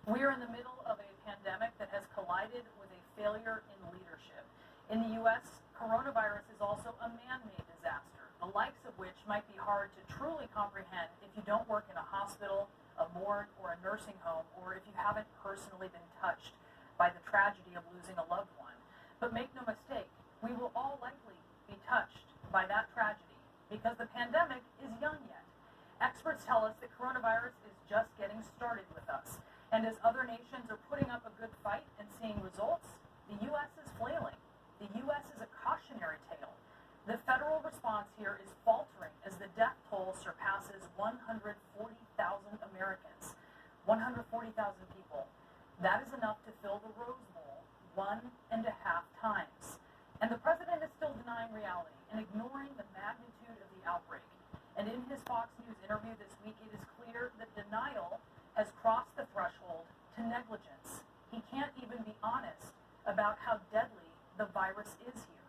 We are in the middle of a pandemic that has collided with a failure in leadership. In the U.S., coronavirus is also a man-made disaster, the likes of which might be hard to truly comprehend if you don't work in a hospital, a morgue, or a nursing home, or if you haven't personally been touched by the tragedy of losing a loved one. But make no mistake, we will all likely be touched by that tragedy because the pandemic is young yet. Experts tell us that coronavirus is just getting started with us. And as other nations are putting up a good fight and seeing results, the U.S. is flailing. The U.S. is a cautionary tale. The federal response here is faltering as the death toll surpasses 140,000 Americans. 140,000 people. That is enough to fill the Rose Bowl 1.5 times. And the president is still denying reality and ignoring the magnitude of the outbreak. And in his Fox News interview this week, it is clear that denial has crossed the threshold to negligence. He can't even be honest about how deadly the virus is here.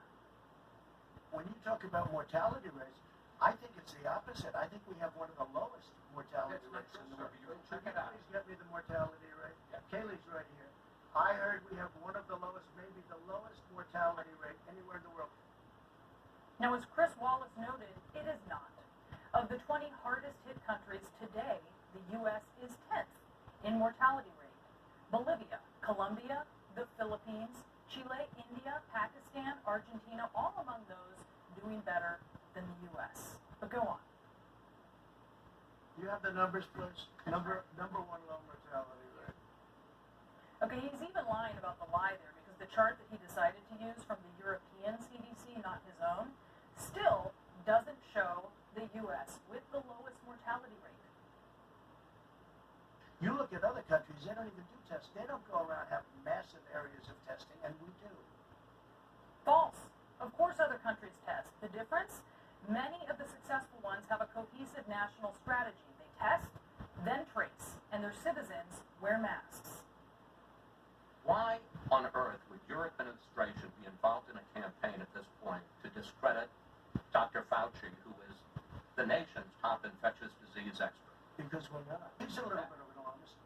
When you talk about mortality rates, I think it's the opposite. I think we have one of the lowest mortality rates in the world. Can you please get me the mortality rate? Yeah. Kaylee's right here. I heard we have one of the lowest, maybe the lowest mortality rate anywhere in the world. Now, as Chrís Wallace noted, it is not. Of the 20 hardest hit countries today, the U.S. is 10th in mortality rate. Bolivia, Colombia, the Philippines, Chile, India, Pakistan, Argentina, all among those doing better than the U.S. But go on. Do you have the numbers, please? Number one low mortality rate. Okay, he's even lying about the lie there because the chart that he decided to use from the European CDC, not his own, still doesn't show the U.S. with the lowest mortality rate. You look at other countries, they don't even do tests. They don't go around having massive areas of testing, and we do. False. Of course other countries test. The difference? Many of the successful ones have a cohesive national strategy. They test, then trace, and their citizens wear masks. Why on earth would your administration be involved in a campaign at this point to discredit Dr. Fauci, who is the nation's top infectious disease expert? Because we're not. He's a little bit of an honest.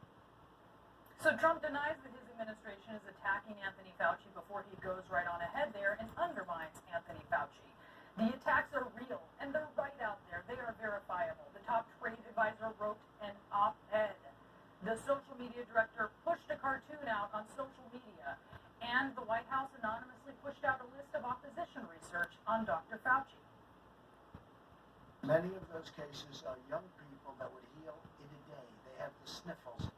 So Trump denies that his administration is attacking Anthony Fauci before he goes right on ahead there and undermines Anthony Fauci. The attacks are real, and they're right out there. They are verifiable. The top trade advisor wrote an op-ed. The social media director pushed a cartoon out on social media, and the White House anonymously pushed out a list of opposition research on Dr. Fauci. Many of those cases are young people that would heal in a day. They have the sniffles.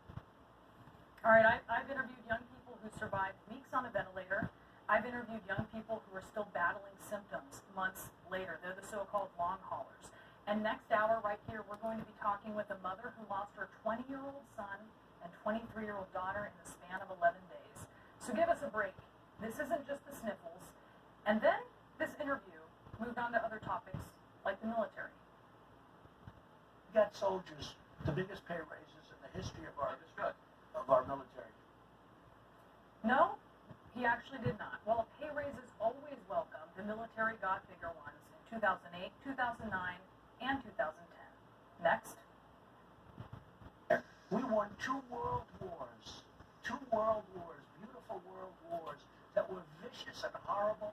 All right, I've interviewed young people who survived weeks on a ventilator. I've interviewed young people who are still battling symptoms months later. They're the so-called long haulers. And next hour, right here, we're going to be talking with a mother who lost her 20-year-old son and 23-year-old daughter in the span of 11 days. So give us a break. This isn't just the sniffles. And then this interview moved on to other topics like the military. We got soldiers, the biggest pay raises in the history of our military. No, he actually did not. While a pay raise is always welcome, the military got bigger ones in 2008, 2009, and 2010. Next. We won two world wars. Two world wars, beautiful world wars that were vicious and horrible.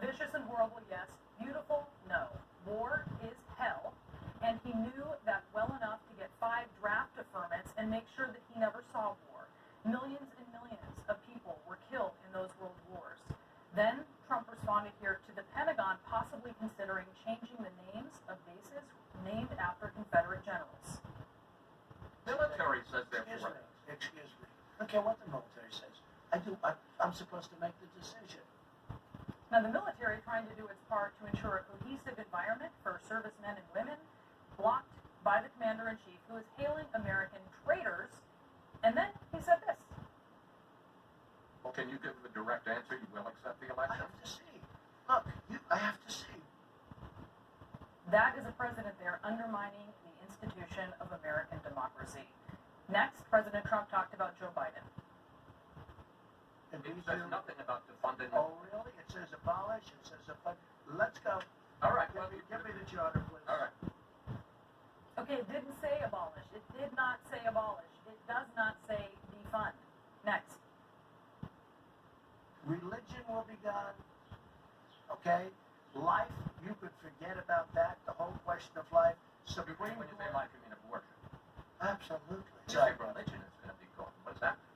Vicious and horrible, yes. Beautiful, no. War is hell, and he knew that well enough to get 5 draft deferments and make sure that he never saw war. Millions and millions of people were killed in those world wars. Then Trump responded here to the Pentagon possibly considering changing the names of bases named after Confederate generals. Military says they're for it. Excuse me. I don't care what the military says. I'm supposed to make the decision. Now, the military trying to do its part to ensure a cohesive environment for servicemen and women, blocked by the commander-in-chief, who is hailing American traitors. And then he said this. Well, can you give a direct answer? You will accept the I election? have to see. Look, I have to see. That is a president there undermining the institution of American democracy. Next, President Trump talked about Joe Biden. And It says nothing about defunding. Oh, really? It says abolish. It says let's go. All right. Give me the charter, please. All right. Okay, it didn't say abolish. It did not say abolish. It does not Okay? Life, you could forget about that, the whole question of life. Supreme When you say Court. life, you mean abortion. Absolutely. You say religion is going to be gone. What does that mean?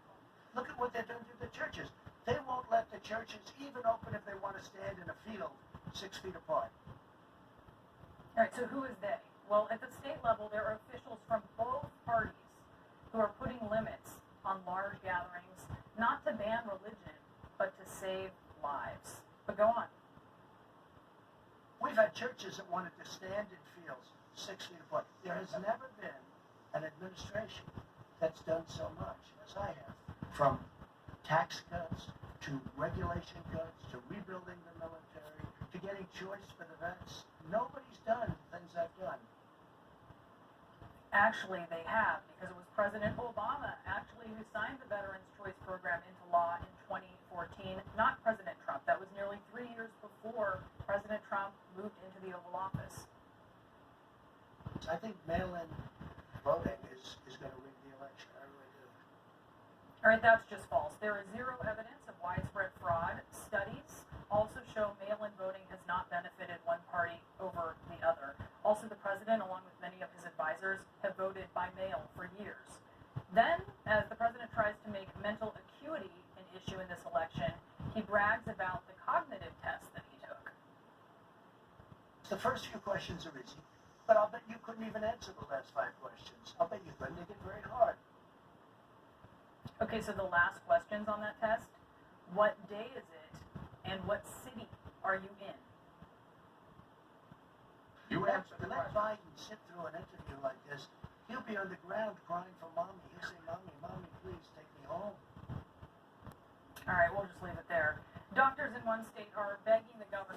Look at what they're doing to the churches. They won't let the churches even open if they want to stand in a field 6 feet apart. All right, so who is they? Well, at the state level, there are officials from both parties who are putting limits on large gatherings, not to ban religion, but to save lives. But go on. We've had churches that wanted to stand in fields 6 feet apart. There has never been an administration that's done so much as I have. From tax cuts to regulation cuts to rebuilding the military to getting choice for the vets. Nobody's done the things I've done. Actually, they have, because it was President Obama actually who signed the Veterans Choice Program into law in 2014, not President Trump. That was nearly 3 years before President Trump moved into the Oval Office. I think mail-in voting is going to win the election. I really do. All right, that's just false. There is zero evidence of widespread fraud. Studies also show mail-in voting has not benefited one party over the other. Also, the president, along with many of his advisors, have voted by mail for years. Then, as the president tries to make mental acuity an issue in this election, he brags about the cognitive test that he took. The first few questions are easy, but I'll bet you couldn't even answer the last 5 questions. I'll bet you couldn't. They get very hard. Okay, so the last questions on that test: what day is it, and what city are you in? You answer the Let question. Biden sit through an interview like this. He'll be on the ground crying for mommy. He'll say, "Mommy, mommy, please take me home." All right, we'll just leave it there. Doctors in one state are begging the governor